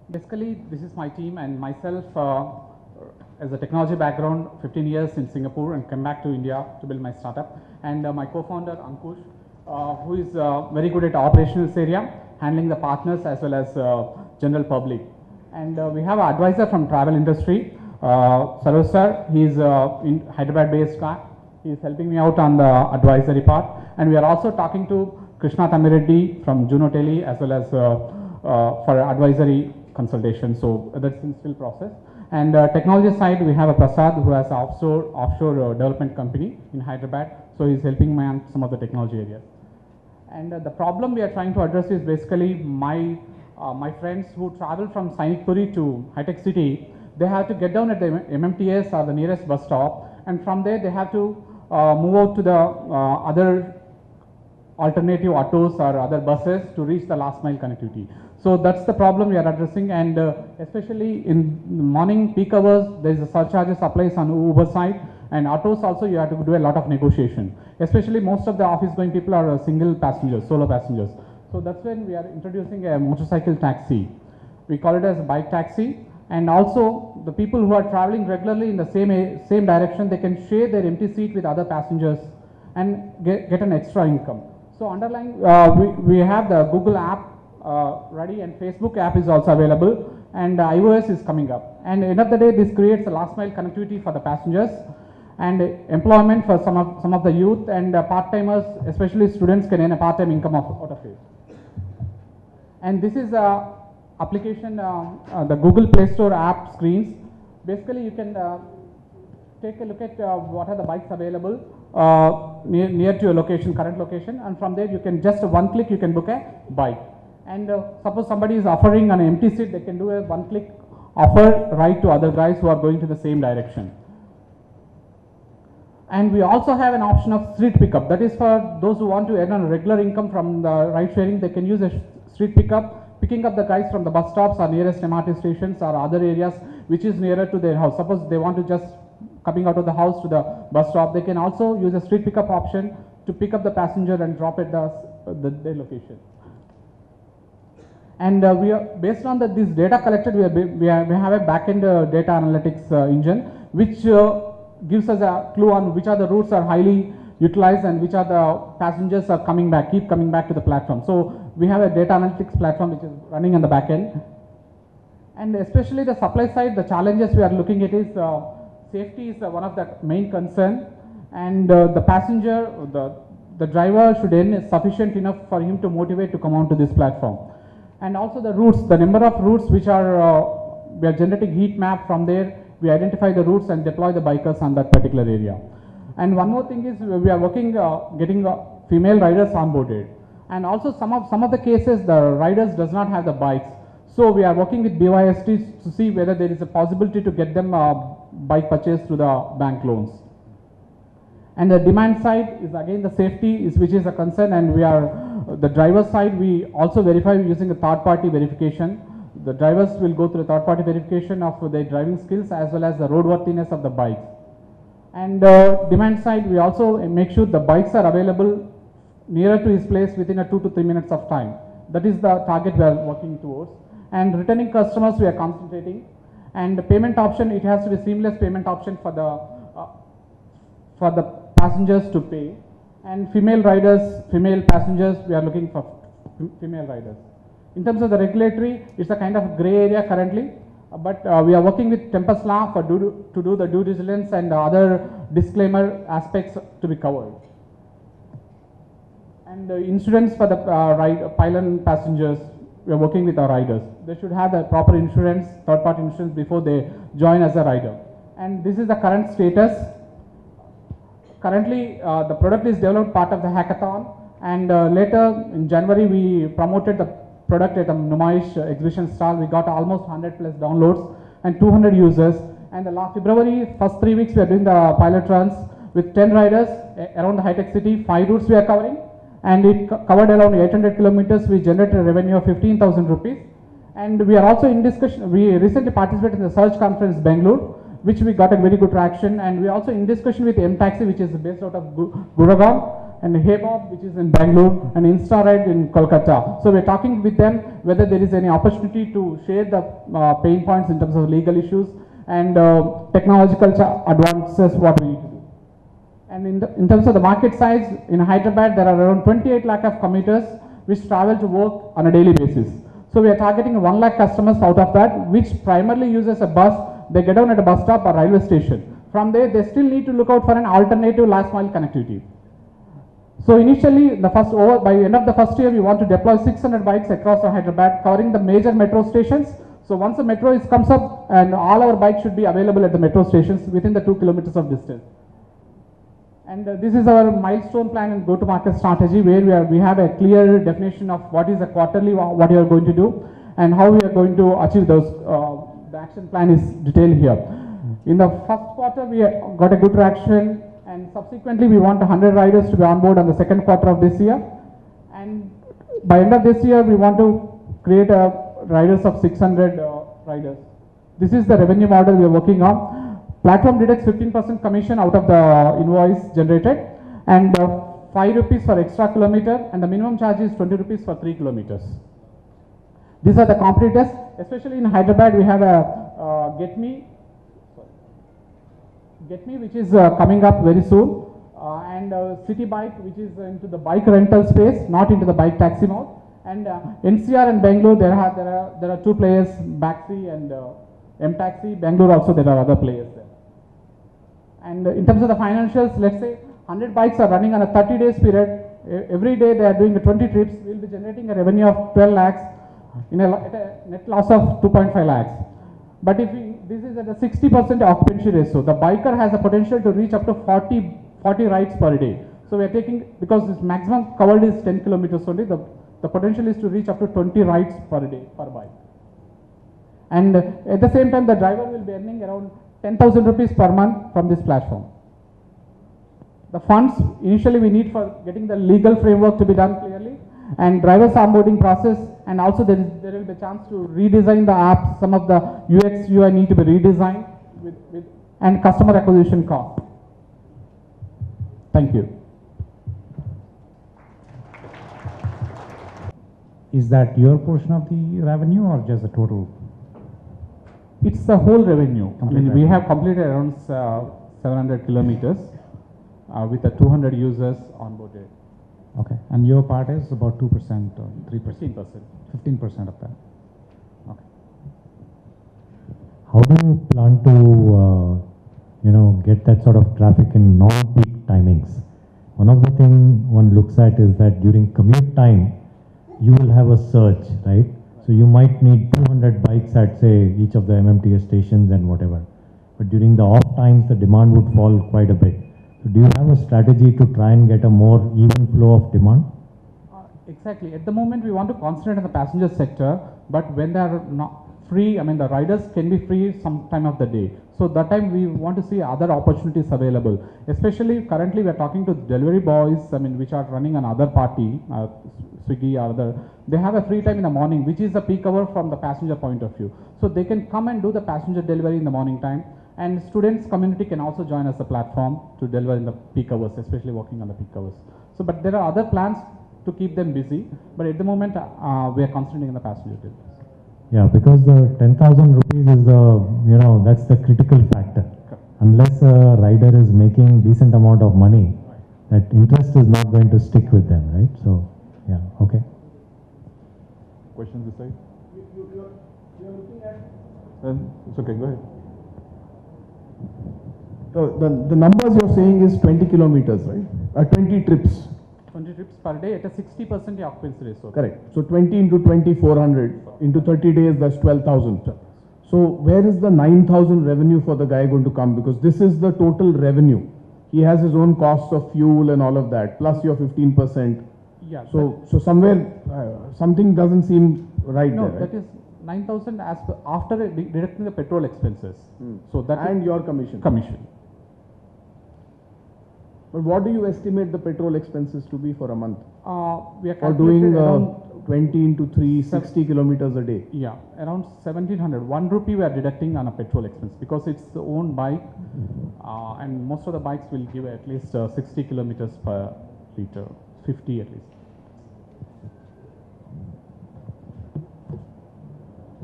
Basically, this is my team and myself as a technology background, 15 years in Singapore and come back to India to build my startup. And my co-founder Ankush, who is very good at operations area, handling the partners as well as general public. And we have an advisor from travel industry, Sarosh sir. He is in Hyderabad-based guy. He is helping me out on the advisory part. And we are also talking to Krishna Tamireddy from Juno Tele as well as for advisory consultation. So that's in still process. And technology side, we have a Prasad who has an offshore development company in Hyderabad. So he's helping me on some of the technology areas. And the problem we are trying to address is basically my friends who travel from Sainik Puri to High Tech City. They have to get down at the MMTS or the nearest bus stop, and from there they have to move out to the other alternative autos or other buses to reach the last mile connectivity. So that's the problem we are addressing, and especially in morning peak hours, there is a surcharges applies on Uber side, and autos also you have to do a lot of negotiation. Especially most of the office going people are single passengers, solo passengers. So that's when we are introducing a motorcycle taxi. We call it as bike taxi, and also the people who are traveling regularly in the same direction, they can share their empty seat with other passengers and get an extra income. So underlying, we have the Google app ready, and Facebook app is also available, and iOS is coming up. And end of the day, this creates a last mile connectivity for the passengers and employment for some of the youth, and part-timers, especially students, can earn a part-time income out of it. And this is a application, the Google Play Store app screens. Basically, you can take a look at what are the bikes available near to your location, current location, and from there you can just one click you can book a bike. And suppose somebody is offering an empty seat, they can do a one click offer right to other guys who are going to the same direction. And we also have an option of street pickup. That is for those who want to earn a regular income from the ride sharing. They can use a street pickup, picking up the guys from the bus stops or nearest MRT stations or other areas which is nearer to their house. Suppose they want to just coming out of the house to the bus stop, they can also use a street pickup option to pick up the passenger and drop at their location. And we are based on this data collected, we have a back-end data analytics engine which gives us a clue on which are the routes are highly utilized and which are the passengers are keep coming back to the platform. So we have a data analytics platform which is running on the back end. And especially the supply side, the challenges we are looking at is safety is one of the main concern, and the passenger, the driver should earn sufficient enough for him to motivate to come onto this platform. And also the routes, the number of routes which are, we are generating heat map from there, we identify the routes and deploy the bikers on that particular area. And one more thing is we are working, getting female riders onboarded. And also some of the cases the riders does not have the bikes. So we are working with BYST to see whether there is a possibility to get them bike purchase through the bank loans. And the demand side is again the safety which is a concern, and we are, the driver side we also verify using a third party verification. The drivers will go through a third party verification of their driving skills as well as the roadworthiness of the bikes. And demand side we also make sure the bikes are available nearer to his place within a 2 to 3 minutes of time. That is the target we are working towards. And returning customers we are concentrating. And the payment option, it has to be seamless payment option for the passengers to pay. And female riders, female passengers, we are looking for female riders. In terms of the regulatory, it's a kind of gray area currently, but we are working with Tempest Law to do the due diligence and other disclaimer aspects to be covered. And insurance for the pylon passengers, we are working with our riders. They should have the proper insurance, third party insurance before they join as a rider. And this is the current status. Currently, the product is developed part of the hackathon, and later in January we promoted the product at a Numaish exhibition stall. We got almost 100 plus downloads and 200 users. And the last February, first 3 weeks we are doing the pilot runs with 10 riders around the High Tech City. 5 routes we are covering, and it covered around 800 kilometers. We generated a revenue of 15,000 rupees. And we are also in discussion. We recently participated in the Search Conference Bangalore, which we got a very good traction, and we are also in discussion with M Taxi, which is based out of Gurgaon, and Hebob, which is in Bangalore, and InstaRed in Kolkata. So we're talking with them whether there is any opportunity to share the pain points in terms of legal issues and technological advances what we need to do. And in terms of the market size, in Hyderabad, there are around 28 lakh of commuters which travel to work on a daily basis. So we are targeting 1 lakh customers out of that, which primarily uses a bus. They get down at a bus stop or railway station. From there, they still need to look out for an alternative last mile connectivity. So initially, by the end of the first year, we want to deploy 600 bikes across Hyderabad, covering the major metro stations. So once the metro comes up, and all our bikes should be available at the metro stations within the 2 kilometers of distance. And this is our milestone plan and go-to-market strategy, where we have a clear definition of what is a quarterly, what you are going to do, and how we are going to achieve those. The action plan is detailed here. In the first quarter, we got a good traction, and subsequently, we want 100 riders to be on board on the second quarter of this year. And by end of this year, we want to create riders of 600 riders. This is the revenue model we are working on. Platform deducts 15% commission out of the invoice generated, and 5 rupees for extra kilometer, and the minimum charge is 20 rupees for 3 kilometers. These are the competitors. Especially in Hyderabad, we have a Get Me, which is coming up very soon, and City Bike, which is into the bike rental space, not into the bike taxi mode. And NCR and Bangalore, there are 2 players, Baxi and M-Taxi. Bangalore also there are other players there. And in terms of the financials, let's say 100 bikes are running on a 30 days period. Every day they are doing 20 trips. We will be generating a revenue of 12 lakhs at a net loss of 2.5 lakhs. But if this is at a 60% occupancy ratio, the biker has a potential to reach up to 40 rides per day. So we are taking, because this maximum covered is 10 kilometers only, the potential is to reach up to 20 rides per day per bike. And at the same time, the driver will be earning around 10,000 rupees per month from this platform. The funds initially we need for getting the legal framework to be done clearly, and drivers onboarding process, and also there will be a chance to redesign the app. Some of the UX UI need to be redesigned and customer acquisition cost. Thank you. Is that your portion of the revenue or just the total? It's the whole revenue. We have completed around 700 kilometers with 200 users onboarded. Okay, and your part is about 2% or 3%? 15%. 15% of that. Okay. How do you plan to, get that sort of traffic in non-peak timings? One of the things one looks at is that during commute time, you will have a surge, right? So you might need 200 bikes at, say, each of the MMTS stations and whatever. But during the off times, the demand would fall quite a bit. So do you have a strategy to try and get a more even flow of demand? Exactly. At the moment, we want to concentrate on the passenger sector, but when they are not free, the riders can be free some time of the day. So that time we want to see other opportunities available. Especially currently we are talking to delivery boys, which are running another party, Swiggy or other. They have a free time in the morning, which is the peak hour from the passenger point of view. So they can come and do the passenger delivery in the morning time. And students community can also join us the platform to deliver in the peak hours, especially working on the peak hours. So, but there are other plans to keep them busy. But at the moment, we are concentrating on the passenger deliveries. Yeah, because the 10,000 rupees is the, that's the critical factor. Correct. Unless a rider is making decent amount of money, that interest is not going to stick with them, right? So, yeah, okay. Questions this side? You're looking at... it's okay, go ahead. So the numbers you're saying is 20 kilometers, right? 20 trips. 20 trips per day at a 60% occupancy ratio. Correct. So 20 into 20, 400. Into 30 days, that's 12,000. So where is the 9,000 revenue for the guy going to come? Because this is the total revenue. He has his own costs of fuel and all of that, plus your 15%. Yeah. So somewhere, something doesn't seem right no, there, right? that is 9,000 as per, after deducting the petrol expenses. So that and your commission. Commission. But what do you estimate the petrol expenses to be for a month? We are for doing around 20 into 3, 60 kilometers a day. Yeah, around 1700. 1 rupee we are deducting on a petrol expense because it's the own bike, and most of the bikes will give at least 60 kilometers per complete 50 at least.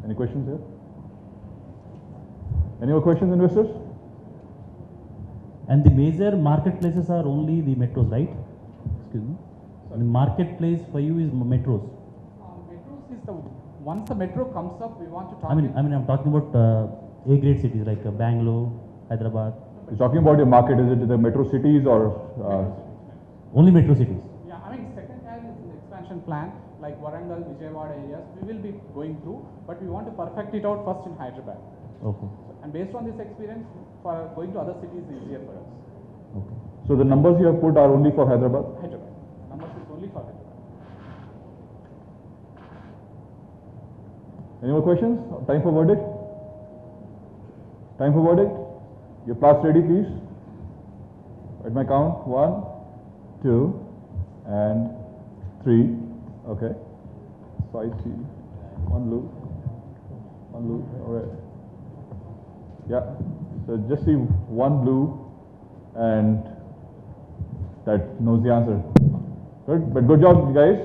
Any questions here? Any more questions, investors? And the major marketplaces are only the metros, right? Excuse me. The marketplace for you is metros. Metros is the once the metro comes up, we want to target. I mean, I'm talking about A-grade cities like Bangalore, Hyderabad. You're talking about your market. Is it the metro cities or? Only metro cities. Yeah, I mean, second time is an expansion plan like Warangal, Vijayawada areas. We will be going through, but we want to perfect it out first in Hyderabad. Okay. And based on this experience, for going to other cities is easier for us. Okay. So the numbers you have put are only for Hyderabad? Hyderabad. Numbers is only for Hyderabad. Any more questions? Time for verdict? Time for verdict? Your plaques ready, please? At my count, 1, 2, and 3. Okay. So I see one blue. One blue. All right. Yeah. So just see one blue, and that knows the answer. Good, but good job, guys.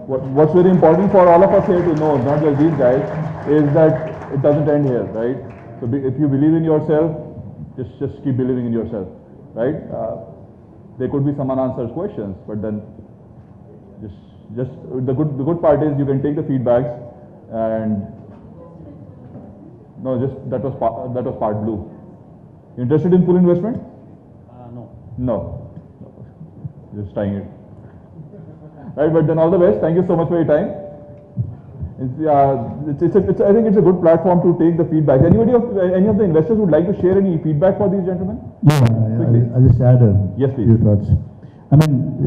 What's very important for all of us here to know, not just these guys, is that it doesn't end here, right? So if you believe in yourself, just keep believing in yourself, right? There could be some unanswered questions, but then just the good part is you can take the feedbacks and no, just that was part blue. You interested in pool investment? No. No. Just trying it. Right, but then all the best. Thank you so much for your time. I think it's a good platform to take the feedback. Any of the investors would like to share any feedback for these gentlemen? Yeah, I'll just add a Yes, please. few thoughts. I mean,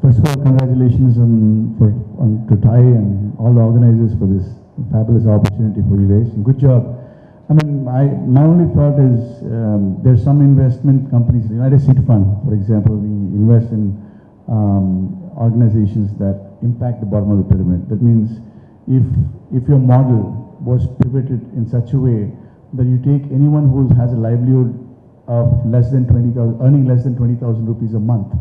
first of all, congratulations to Ty and all the organizers for this fabulous opportunity for you guys. Good job. I mean, my only thought is there's some investment companies, United Seed Fund, for example, we invest in organizations that impact the bottom of the pyramid. That means if your model was pivoted in such a way that you take anyone who has a livelihood of earning less than 20,000 rupees a month,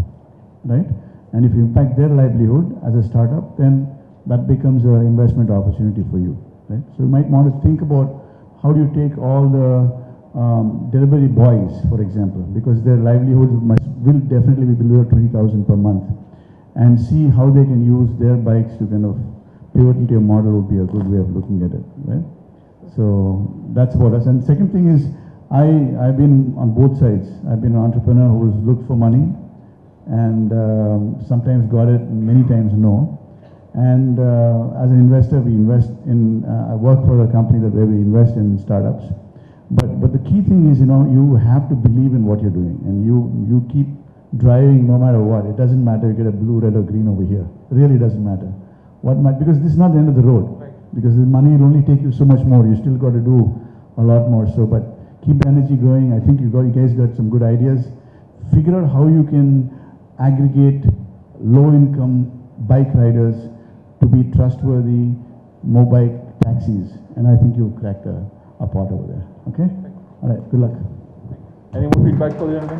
right? And if you impact their livelihood as a startup, then that becomes an investment opportunity for you, right? So you might want to think about how do you take all the delivery boys, for example, because their livelihood will definitely be below 20,000 per month, and see how they can use their bikes to kind of pivot into your model would be a good way of looking at it, right? So that's about us. And second thing is, I've been on both sides. I've been an entrepreneur who's looked for money and sometimes got it, many times no. And as an investor, we invest in, I work for a company where we invest in startups. But the key thing is, you have to believe in what you're doing, and you keep driving no matter what. It doesn't matter if you get a blue, red or green over here. It really doesn't matter. Because this is not the end of the road. Right. Because the money will only take you so much more. You still got to do a lot more. So, but keep the energy going. I think you guys got some good ideas. Figure out how you can aggregate low-income bike riders to be trustworthy mobile taxis, and I think you've cracked a pot over there. Okay? All right. Good luck. Any more feedback for the gentleman?